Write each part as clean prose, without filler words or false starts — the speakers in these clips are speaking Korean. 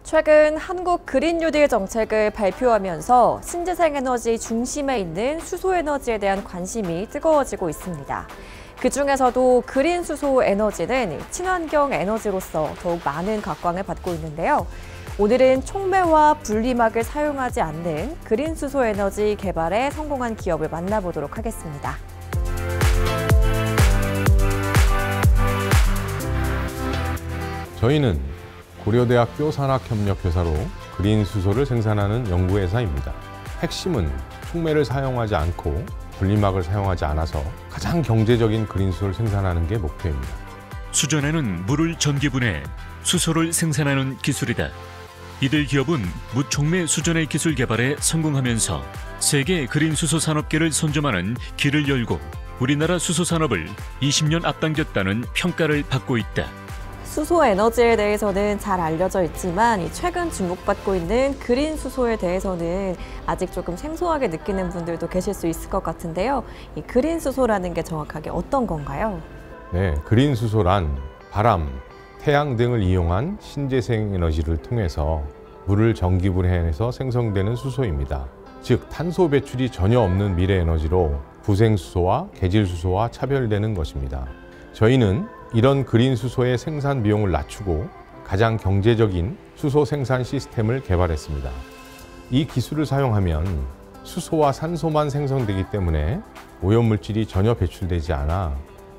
최근 한국 그린 뉴딜 정책을 발표하면서 신재생 에너지 중심에 있는 수소 에너지에 대한 관심이 뜨거워지고 있습니다. 그중에서도 그린 수소 에너지는 친환경 에너지로서 더욱 많은 각광을 받고 있는데요. 오늘은 촉매와 분리막을 사용하지 않는 그린 수소 에너지 개발에 성공한 기업을 만나보도록 하겠습니다. 저희는 고려대학교 산학협력회사로 그린 수소를 생산하는 연구회사입니다. 핵심은 촉매를 사용하지 않고 분리막을 사용하지 않아서 가장 경제적인 그린 수소를 생산하는 게 목표입니다. 수전에는 물을 전기분해, 수소를 생산하는 기술이다. 이들 기업은 무촉매 수전의 기술 개발에 성공하면서 세계 그린 수소 산업계를 선점하는 길을 열고 우리나라 수소 산업을 20년 앞당겼다는 평가를 받고 있다. 수소 에너지에 대해서는 잘 알려져 있지만 최근 주목받고 있는 그린 수소에 대해서는 아직 조금 생소하게 느끼는 분들도 계실 수 있을 것 같은데요. 이 그린 수소라는 게 정확하게 어떤 건가요? 네, 그린 수소란 바람, 태양 등을 이용한 신재생 에너지를 통해서 물을 전기분해해서 생성되는 수소입니다. 즉, 탄소 배출이 전혀 없는 미래 에너지로 부생수소와 계질수소와 차별되는 것입니다. 저희는 이런 그린 수소의 생산 비용을 낮추고 가장 경제적인 수소 생산 시스템을 개발했습니다. 이 기술을 사용하면 수소와 산소만 생성되기 때문에 오염물질이 전혀 배출되지 않아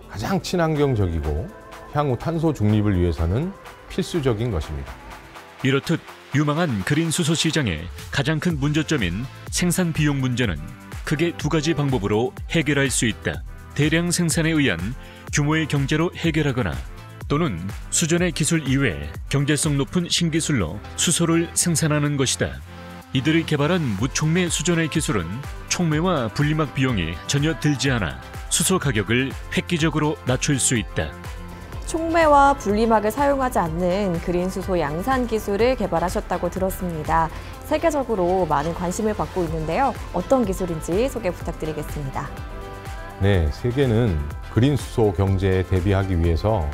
가장 친환경적이고 향후 탄소 중립을 위해서는 필수적인 것입니다. 이렇듯 유망한 그린 수소 시장의 가장 큰 문제점인 생산 비용 문제는 크게 두 가지 방법으로 해결할 수 있다. 대량 생산에 의한 규모의 경제로 해결하거나 또는 수전의 기술 이외에 경제성 높은 신기술로 수소를 생산하는 것이다. 이들이 개발한 무촉매 수전의 기술은 촉매와 분리막 비용이 전혀 들지 않아 수소 가격을 획기적으로 낮출 수 있다. 촉매와 분리막을 사용하지 않는 그린 수소 양산 기술을 개발하셨다고 들었습니다. 세계적으로 많은 관심을 받고 있는데요. 어떤 기술인지 소개 부탁드리겠습니다. 네, 세계는 그린 수소 경제에 대비하기 위해서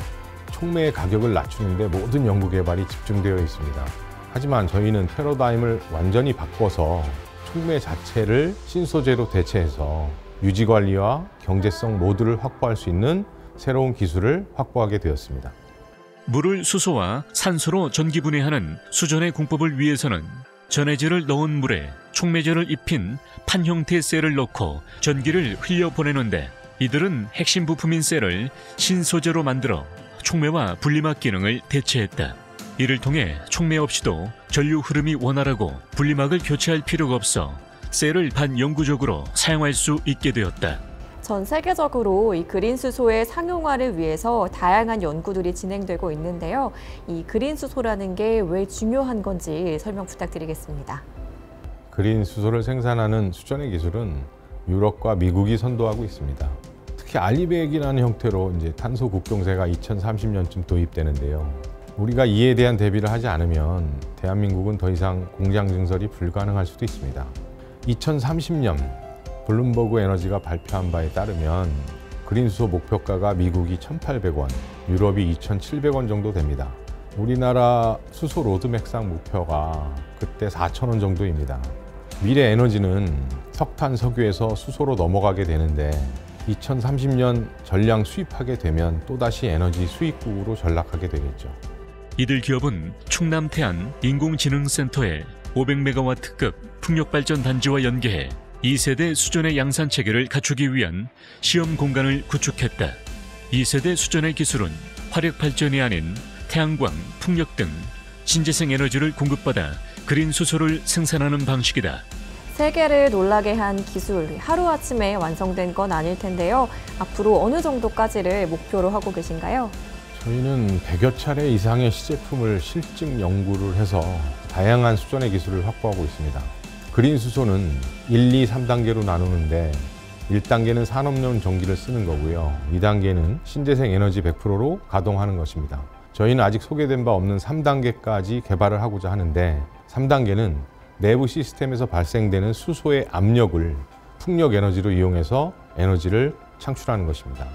촉매의 가격을 낮추는 데 모든 연구 개발이 집중되어 있습니다. 하지만 저희는 패러다임을 완전히 바꿔서 촉매 자체를 신소재로 대체해서 유지 관리와 경제성 모두를 확보할 수 있는 새로운 기술을 확보하게 되었습니다. 물을 수소와 산소로 전기분해하는 수전의 공법을 위해서는 전해질을 넣은 물에 촉매제를 입힌 판 형태의 셀을 넣고 전기를 흘려보내는데 이들은 핵심 부품인 셀을 신소재로 만들어 촉매와 분리막 기능을 대체했다. 이를 통해 촉매 없이도 전류 흐름이 원활하고 분리막을 교체할 필요가 없어 셀을 반영구적으로 사용할 수 있게 되었다. 전 세계적으로 이 그린 수소의 상용화를 위해서 다양한 연구들이 진행되고 있는데요. 이 그린 수소라는 게 왜 중요한 건지 설명 부탁드리겠습니다. 그린 수소를 생산하는 수전의 기술은 유럽과 미국이 선도하고 있습니다. 특히 알리백이라는 형태로 탄소 국경세가 2030년쯤 도입되는데요. 우리가 이에 대한 대비를 하지 않으면 대한민국은 더 이상 공장 증설이 불가능할 수도 있습니다. 2030년 블룸버그 에너지가 발표한 바에 따르면 그린 수소 목표가가 미국이 1,800원, 유럽이 2,700원 정도 됩니다. 우리나라 수소 로드맵상 목표가 그때 4,000원 정도입니다. 미래 에너지는 석탄, 석유에서 수소로 넘어가게 되는데 2030년 전량 수입하게 되면 또다시 에너지 수입국으로 전락하게 되겠죠. 이들 기업은 충남 태안 인공지능센터에 500메가와트급 풍력발전 단지와 연계해 2세대 수전의 양산 체계를 갖추기 위한 시험 공간을 구축했다. 2세대 수전의 기술은 화력 발전이 아닌 태양광, 풍력 등 신재생 에너지를 공급받아 그린 수소를 생산하는 방식이다. 세계를 놀라게 한 기술, 하루아침에 완성된 건 아닐 텐데요. 앞으로 어느 정도까지를 목표로 하고 계신가요? 저희는 100여 차례 이상의 시제품을 실증 연구를 해서 다양한 수전의 기술을 확보하고 있습니다. 그린 수소는 1, 2, 3단계로 나누는데 1단계는 산업용 전기를 쓰는 거고요. 2단계는 신재생 에너지 100%로 가동하는 것입니다. 저희는 아직 소개된 바 없는 3단계까지 개발을 하고자 하는데 3단계는 내부 시스템에서 발생되는 수소의 압력을 풍력 에너지로 이용해서 에너지를 창출하는 것입니다.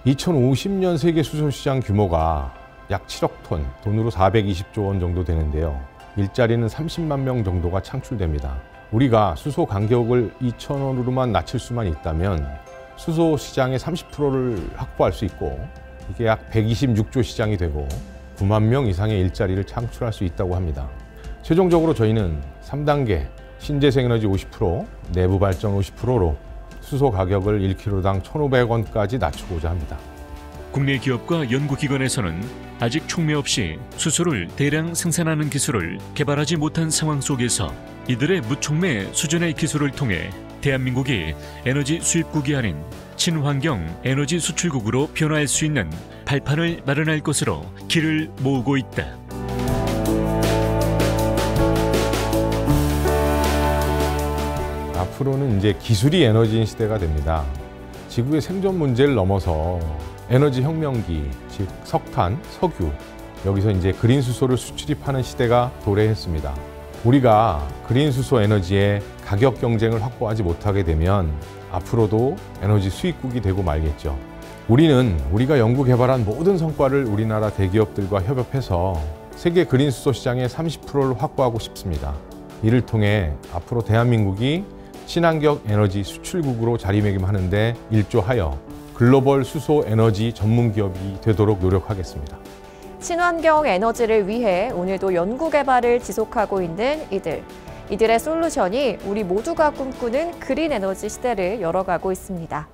2050년 세계 수소 시장 규모가 약 7억 톤, 돈으로 420조 원 정도 되는데요. 일자리는 30만 명 정도가 창출됩니다. 우리가 수소 간격을 2,000원으로만 낮출 수만 있다면 수소 시장의 30%를 확보할 수 있고 이게 약 126조 시장이 되고 9만 명 이상의 일자리를 창출할 수 있다고 합니다. 최종적으로 저희는 3단계 신재생에너지 50%, 내부 발전 50%로 수소 가격을 1kg당 1,500원까지 낮추고자 합니다. 국내 기업과 연구기관에서는 아직 촉매 없이 수소를 대량 생산하는 기술을 개발하지 못한 상황 속에서 이들의 무촉매 수준의 기술을 통해 대한민국이 에너지 수입국이 아닌 친환경 에너지 수출국으로 변화할 수 있는 발판을 마련할 것으로 길을 모으고 있다. 앞으로는 이제 기술이 에너지인 시대가 됩니다. 지구의 생존 문제를 넘어서 에너지 혁명기, 즉 석탄, 석유, 여기서 이제 그린 수소를 수출입하는 시대가 도래했습니다. 우리가 그린 수소 에너지의 가격 경쟁을 확보하지 못하게 되면 앞으로도 에너지 수입국이 되고 말겠죠. 우리는 우리가 연구 개발한 모든 성과를 우리나라 대기업들과 협업해서 세계 그린 수소 시장의 30%를 확보하고 싶습니다. 이를 통해 앞으로 대한민국이 친환경 에너지 수출국으로 자리매김하는 데 일조하여 글로벌 수소 에너지 전문 기업이 되도록 노력하겠습니다. 친환경 에너지를 위해 오늘도 연구 개발을 지속하고 있는 이들의 솔루션이 우리 모두가 꿈꾸는 그린 에너지 시대를 열어가고 있습니다.